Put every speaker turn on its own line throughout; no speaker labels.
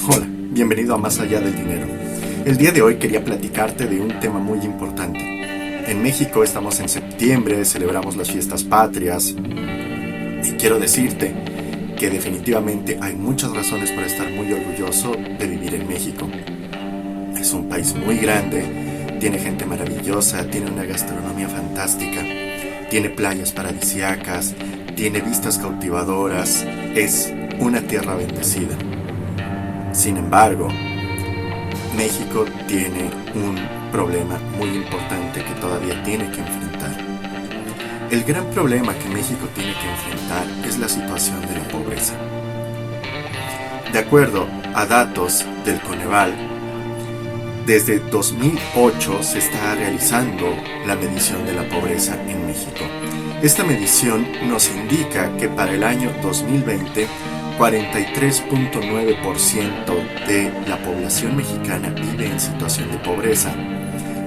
Hola, bienvenido a Más Allá del Dinero. El día de hoy quería platicarte de un tema muy importante. En México estamos en septiembre, celebramos las fiestas patrias y quiero decirte que definitivamente hay muchas razones para estar muy orgulloso de vivir en México. Es un país muy grande, tiene gente maravillosa, tiene una gastronomía fantástica, tiene playas paradisíacas, tiene vistas cautivadoras, es una tierra bendecida. Sin embargo, México tiene un problema muy importante que todavía tiene que enfrentar. El gran problema que México tiene que enfrentar es la situación de la pobreza. De acuerdo a datos del Coneval, desde 2008 se está realizando la medición de la pobreza en México. Esta medición nos indica que para el año 2020, 43.9% de la población mexicana vive en situación de pobreza.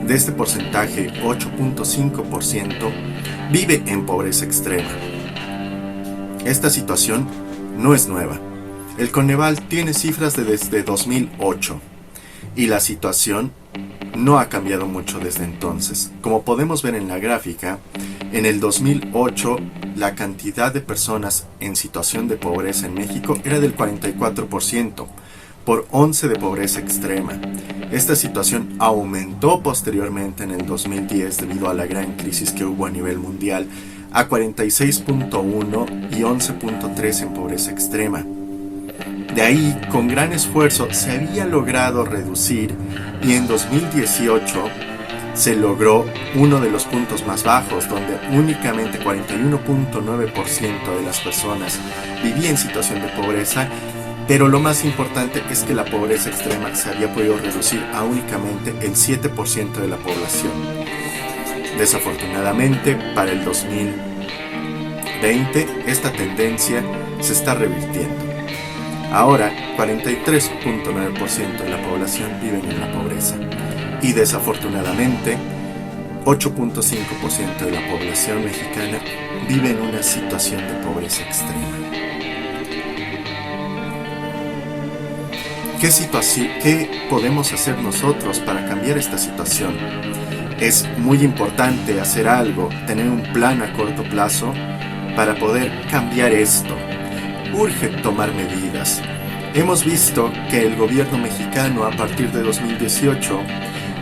De este porcentaje, 8.5% vive en pobreza extrema. Esta situación no es nueva. El Coneval tiene cifras desde 2008 y la situación no ha cambiado mucho desde entonces. Como podemos ver en la gráfica, en el 2008 la cantidad de personas en situación de pobreza en México era del 44%, por 11 de pobreza extrema. Esta situación aumentó posteriormente en el 2010 debido a la gran crisis que hubo a nivel mundial a 46.1 y 11.3 en pobreza extrema. De ahí, con gran esfuerzo, se había logrado reducir y en 2018 se logró uno de los puntos más bajos, donde únicamente 41.9% de las personas vivía en situación de pobreza, pero lo más importante es que la pobreza extrema se había podido reducir a únicamente el 7% de la población. Desafortunadamente, para el 2020, esta tendencia se está revirtiendo. Ahora, 43.9% de la población vive en la pobreza y desafortunadamente 8.5% de la población mexicana vive en una situación de pobreza extrema. ¿Qué podemos hacer nosotros para cambiar esta situación? Es muy importante hacer algo, tener un plan a corto plazo para poder cambiar esto. Urge tomar medidas. Hemos visto que el gobierno mexicano a partir de 2018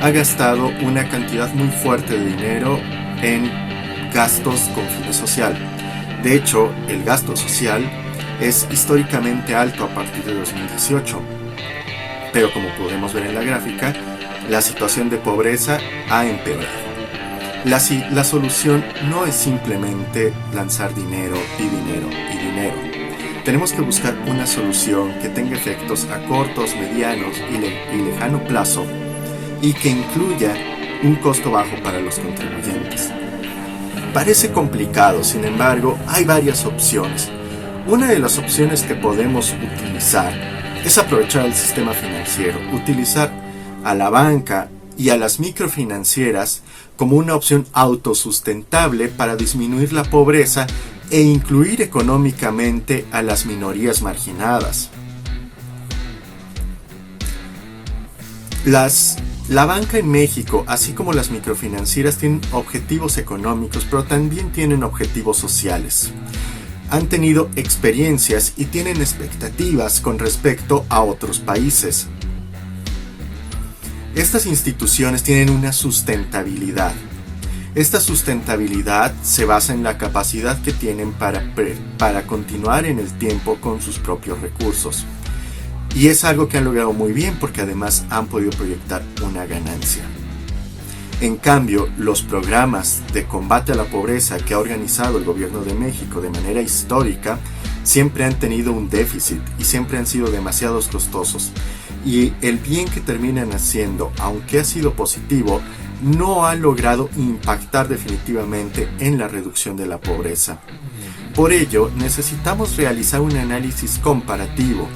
ha gastado una cantidad muy fuerte de dinero en gastos con fin social. De hecho, el gasto social es históricamente alto a partir de 2018. Pero como podemos ver en la gráfica, la situación de pobreza ha empeorado. La solución no es simplemente lanzar dinero y dinero y dinero. Tenemos que buscar una solución que tenga efectos a cortos, medianos y lejano plazo y que incluya un costo bajo para los contribuyentes. Parece complicado, sin embargo, hay varias opciones. Una de las opciones que podemos utilizar es aprovechar el sistema financiero, utilizar a la banca y a las microfinancieras como una opción autosustentable para disminuir la pobreza e incluir económicamente a las minorías marginadas. La banca en México, así como las microfinancieras, tienen objetivos económicos, pero también tienen objetivos sociales. Han tenido experiencias y tienen expectativas con respecto a otros países. Estas instituciones tienen una sustentabilidad. Esta sustentabilidad se basa en la capacidad que tienen para continuar en el tiempo con sus propios recursos. Y es algo que han logrado muy bien porque además han podido proyectar una ganancia. En cambio, los programas de combate a la pobreza que ha organizado el gobierno de México de manera histórica siempre han tenido un déficit y siempre han sido demasiado costosos. Y el bien que terminan haciendo, aunque ha sido positivo, no ha logrado impactar definitivamente en la reducción de la pobreza. Por ello, necesitamos realizar un análisis comparativo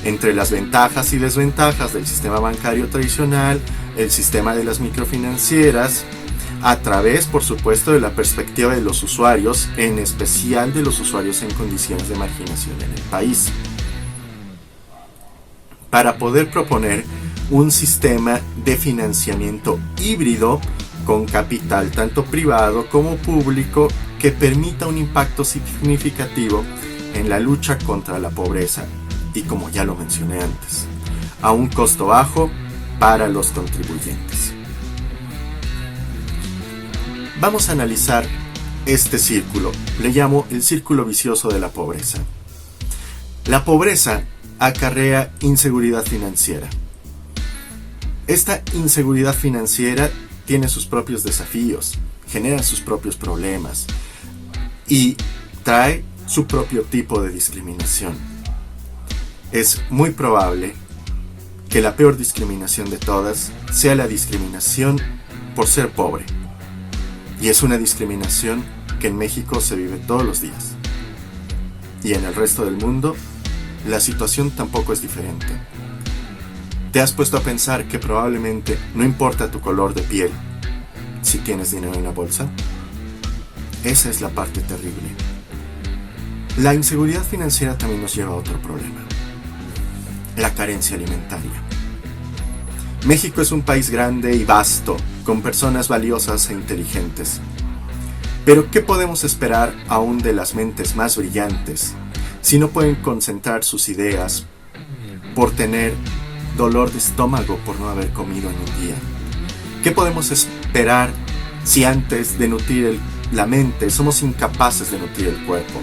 entre las ventajas y desventajas del sistema bancario tradicional, el sistema de las microfinancieras, a través, por supuesto, de la perspectiva de los usuarios, en especial de los usuarios en condiciones de marginación en el país. para poder proponer un sistema de financiamiento híbrido con capital tanto privado como público que permita un impacto significativo en la lucha contra la pobreza y, como ya lo mencioné antes, a un costo bajo para los contribuyentes. Vamos a analizar este círculo. Le llamo el círculo vicioso de la pobreza. La pobreza acarrea inseguridad financiera. Esta inseguridad financiera tiene sus propios desafíos, genera sus propios problemas y trae su propio tipo de discriminación. Es muy probable que la peor discriminación de todas sea la discriminación por ser pobre. Y es una discriminación que en México se vive todos los días. Y en el resto del mundo, la situación tampoco es diferente. ¿Te has puesto a pensar que probablemente no importa tu color de piel si tienes dinero en la bolsa? Esa es la parte terrible. La inseguridad financiera también nos lleva a otro problema: la carencia alimentaria. México es un país grande y vasto, con personas valiosas e inteligentes. Pero ¿qué podemos esperar aún de las mentes más brillantes si no pueden concentrar sus ideas por tener dolor de estómago por no haber comido en un día? ¿Qué podemos esperar si antes de nutrir la mente somos incapaces de nutrir el cuerpo?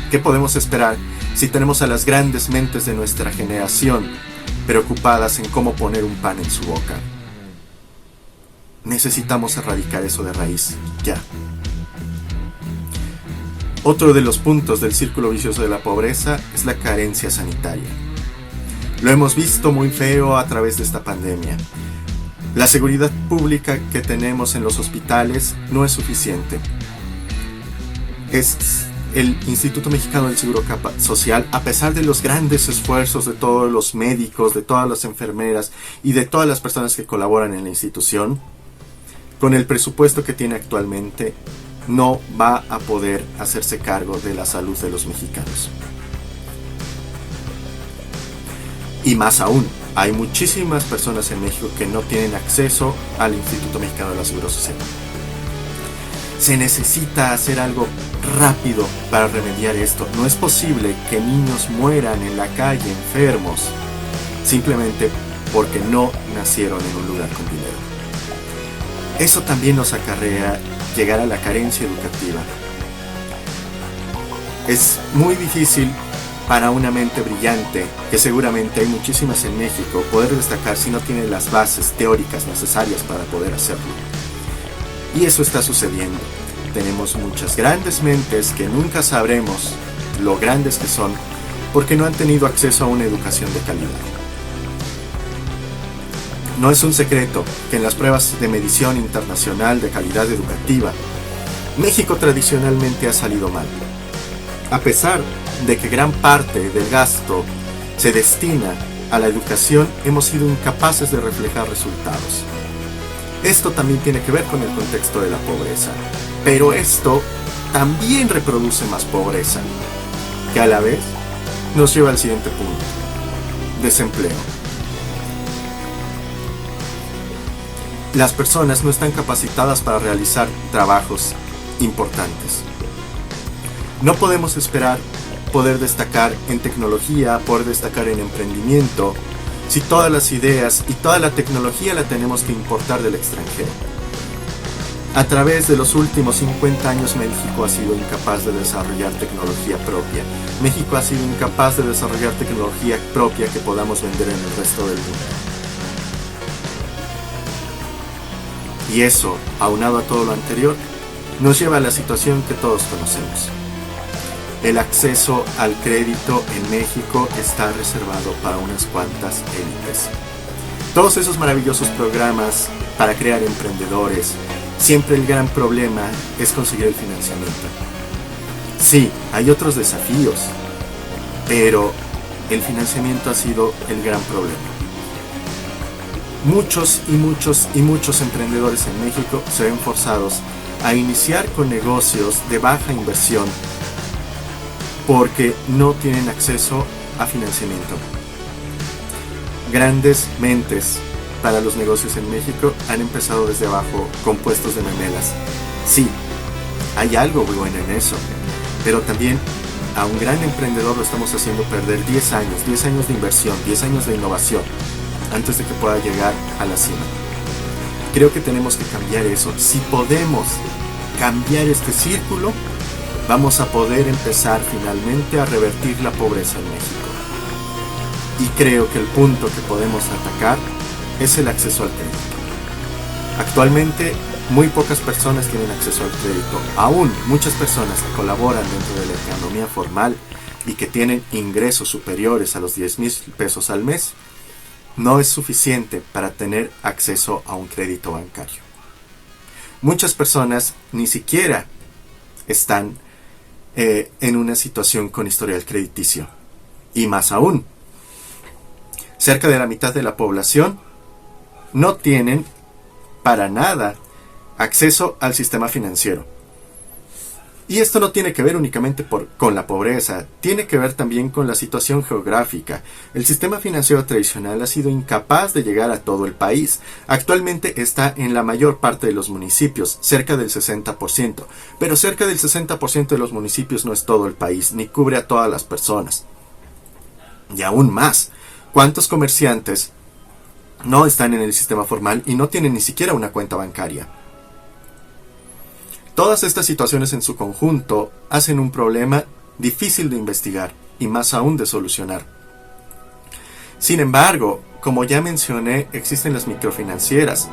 ¿Qué podemos esperar si tenemos a las grandes mentes de nuestra generación preocupadas en cómo poner un pan en su boca? Necesitamos erradicar eso de raíz, ya. Otro de los puntos del círculo vicioso de la pobreza es la carencia sanitaria. Lo hemos visto muy feo a través de esta pandemia. La seguridad pública que tenemos en los hospitales no es suficiente. El Instituto Mexicano del Seguro Social, a pesar de los grandes esfuerzos de todos los médicos, de todas las enfermeras y de todas las personas que colaboran en la institución, con el presupuesto que tiene actualmente, no va a poder hacerse cargo de la salud de los mexicanos. Y más aún, hay muchísimas personas en México que no tienen acceso al Instituto Mexicano de la Seguridad Social. Se necesita hacer algo rápido para remediar esto. No es posible que niños mueran en la calle enfermos simplemente porque no nacieron en un lugar con dinero. Eso también nos acarrea llegar a la carencia educativa. Es muy difícil para una mente brillante, que seguramente hay muchísimas en México, poder destacar si no tiene las bases teóricas necesarias para poder hacerlo. Y eso está sucediendo. Tenemos muchas grandes mentes que nunca sabremos lo grandes que son porque no han tenido acceso a una educación de calidad. No es un secreto que en las pruebas de medición internacional de calidad educativa, México tradicionalmente ha salido mal. A pesar de que gran parte del gasto se destina a la educación, hemos sido incapaces de reflejar resultados. Esto también tiene que ver con el contexto de la pobreza, pero esto también reproduce más pobreza, que a la vez nos lleva al siguiente punto: desempleo. Las personas no están capacitadas para realizar trabajos importantes. No podemos esperar poder destacar en tecnología, poder destacar en emprendimiento, si todas las ideas y toda la tecnología la tenemos que importar del extranjero. A través de los últimos 50 años, México ha sido incapaz de desarrollar tecnología propia. México ha sido incapaz de desarrollar tecnología propia que podamos vender en el resto del mundo. Y eso, aunado a todo lo anterior, nos lleva a la situación que todos conocemos. El acceso al crédito en México está reservado para unas cuantas élites. Todos esos maravillosos programas para crear emprendedores, siempre el gran problema es conseguir el financiamiento. Sí, hay otros desafíos, pero el financiamiento ha sido el gran problema. Muchos emprendedores en México se ven forzados a iniciar con negocios de baja inversión porque no tienen acceso a financiamiento. grandes mentes para los negocios en México han empezado desde abajo con puestos de memelas. Sí, hay algo bueno en eso, pero también a un gran emprendedor lo estamos haciendo perder 10 años de inversión, 10 años de innovación antes de que pueda llegar a la cima. Creo que tenemos que cambiar eso. Si podemos cambiar este círculo, vamos a poder empezar finalmente a revertir la pobreza en México. Y creo que el punto que podemos atacar es el acceso al crédito. Actualmente, muy pocas personas tienen acceso al crédito. Aún muchas personas que colaboran dentro de la economía formal y que tienen ingresos superiores a los 10,000 pesos al mes, no es suficiente para tener acceso a un crédito bancario. Muchas personas ni siquiera están en una situación con historial crediticio. Y más aún, cerca de la mitad de la población no tienen para nada acceso al sistema financiero. Y esto no tiene que ver únicamente con la pobreza, tiene que ver también con la situación geográfica. El sistema financiero tradicional ha sido incapaz de llegar a todo el país. Actualmente está en la mayor parte de los municipios, cerca del 60%. Pero cerca del 60% de los municipios no es todo el país, ni cubre a todas las personas. Y aún más, ¿cuántos comerciantes no están en el sistema formal y no tienen ni siquiera una cuenta bancaria? Todas estas situaciones en su conjunto hacen un problema difícil de investigar y más aún de solucionar. Sin embargo, como ya mencioné, existen las microfinancieras.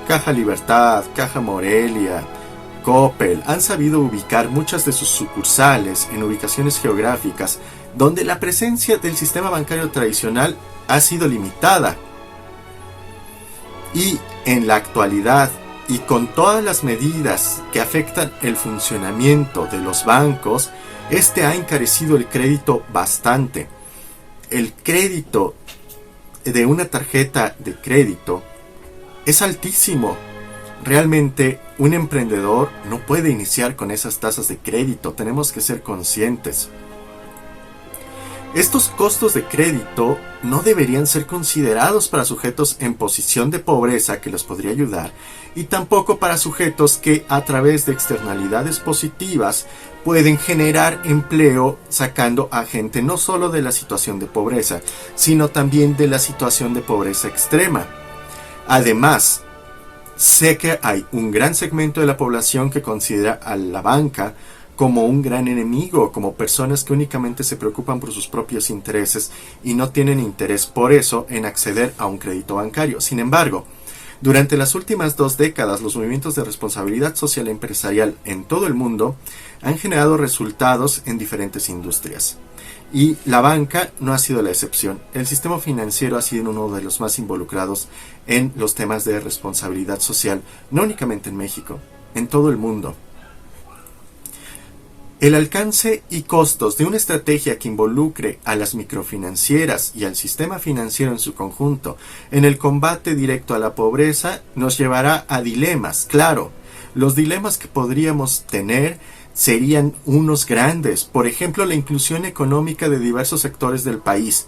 Caja Libertad, Caja Morelia, Coppel han sabido ubicar muchas de sus sucursales en ubicaciones geográficas donde la presencia del sistema bancario tradicional ha sido limitada. Y en la actualidad, y con todas las medidas que afectan el funcionamiento de los bancos, este ha encarecido el crédito bastante. El crédito de una tarjeta de crédito es altísimo. Realmente un emprendedor no puede iniciar con esas tasas de crédito, tenemos que ser conscientes. Estos costos de crédito no deberían ser considerados para sujetos en posición de pobreza que los podría ayudar, y tampoco para sujetos que a través de externalidades positivas pueden generar empleo sacando a gente no solo de la situación de pobreza, sino también de la situación de pobreza extrema. Además, sé que hay un gran segmento de la población que considera a la banca como un gran enemigo, como personas que únicamente se preocupan por sus propios intereses y no tienen interés por eso en acceder a un crédito bancario. Sin embargo, durante las últimas 2 décadas, los movimientos de responsabilidad social empresarial en todo el mundo han generado resultados en diferentes industrias. Y la banca no ha sido la excepción. El sistema financiero ha sido uno de los más involucrados en los temas de responsabilidad social, no únicamente en México, en todo el mundo. El alcance y costos de una estrategia que involucre a las microfinancieras y al sistema financiero en su conjunto en el combate directo a la pobreza nos llevará a dilemas. Claro, los dilemas que podríamos tener serían unos grandes. Por ejemplo, la inclusión económica de diversos sectores del país.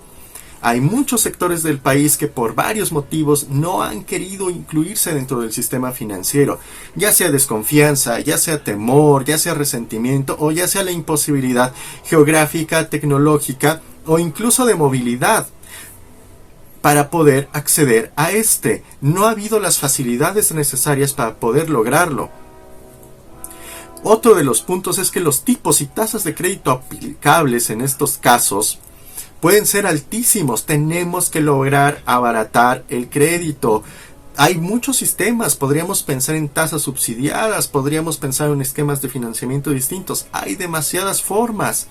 Hay muchos sectores del país que por varios motivos no han querido incluirse dentro del sistema financiero, ya sea desconfianza, ya sea temor, ya sea resentimiento o ya sea la imposibilidad geográfica, tecnológica o incluso de movilidad para poder acceder a este. No ha habido las facilidades necesarias para poder lograrlo. Otro de los puntos es que los tipos y tasas de crédito aplicables en estos casos pueden ser altísimos. Tenemos que lograr abaratar el crédito. Hay muchos sistemas. Podríamos pensar en tasas subsidiadas, podríamos pensar en esquemas de financiamiento distintos. Hay demasiadas formas.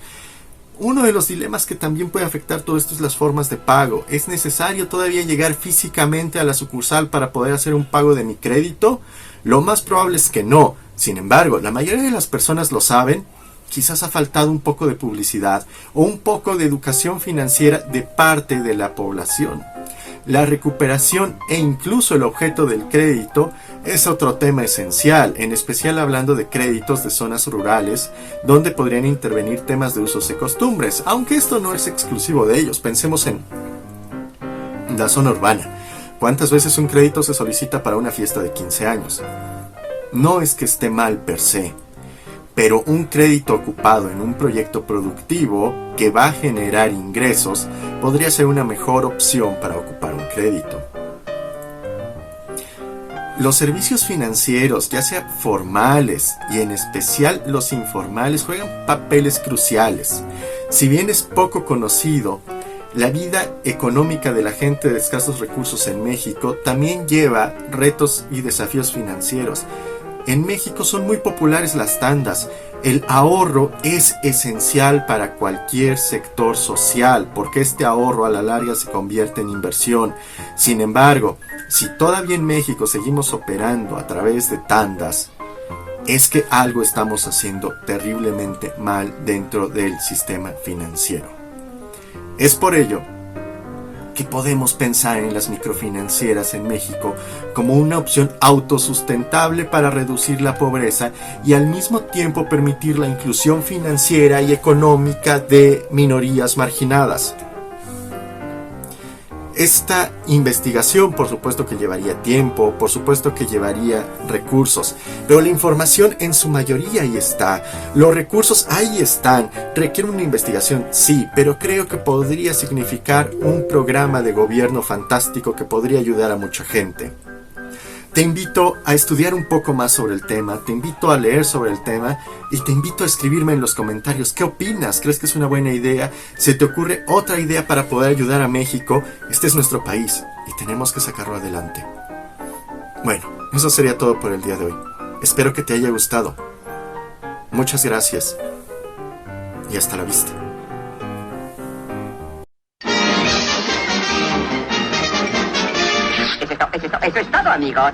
Uno de los dilemas que también puede afectar todo esto es las formas de pago. ¿Es necesario todavía llegar físicamente a la sucursal para poder hacer un pago de mi crédito? Lo más probable es que no. Sin embargo, la mayoría de las personas lo saben. Quizás ha faltado un poco de publicidad o un poco de educación financiera de parte de la población. La recuperación e incluso el objeto del crédito es otro tema esencial, en especial hablando de créditos de zonas rurales, donde podrían intervenir temas de usos y costumbres, aunque esto no es exclusivo de ellos. Pensemos en La zona urbana. ¿Cuántas veces un crédito se solicita para una fiesta de 15 años? No es que esté mal per se, pero un crédito ocupado en un proyecto productivo que va a generar ingresos podría ser una mejor opción para ocupar un crédito. Los servicios financieros, ya sea formales y en especial los informales, juegan papeles cruciales. Si bien es poco conocido, la vida económica de la gente de escasos recursos en México también lleva retos y desafíos financieros. En México son muy populares las tandas. El ahorro es esencial para cualquier sector social, porque este ahorro a la larga se convierte en inversión. Sin embargo, si todavía en México seguimos operando a través de tandas, es que algo estamos haciendo terriblemente mal dentro del sistema financiero. Es por ello que podemos pensar en las microfinancieras en México como una opción autosustentable para reducir la pobreza y al mismo tiempo permitir la inclusión financiera y económica de minorías marginadas. Esta investigación, por supuesto que llevaría tiempo, por supuesto que llevaría recursos, pero la información en su mayoría ahí está, los recursos ahí están. Requiere una investigación, sí, pero creo que podría significar un programa de gobierno fantástico que podría ayudar a mucha gente. Te invito a estudiar un poco más sobre el tema, te invito a leer sobre el tema y te invito a escribirme en los comentarios. ¿Qué opinas? ¿Crees que es una buena idea? ¿Se te ocurre otra idea para poder ayudar a México? Este es nuestro país y tenemos que sacarlo adelante. Bueno, eso sería todo por el día de hoy. Espero que te haya gustado. Muchas gracias y hasta la vista.
Eso es todo, amigos.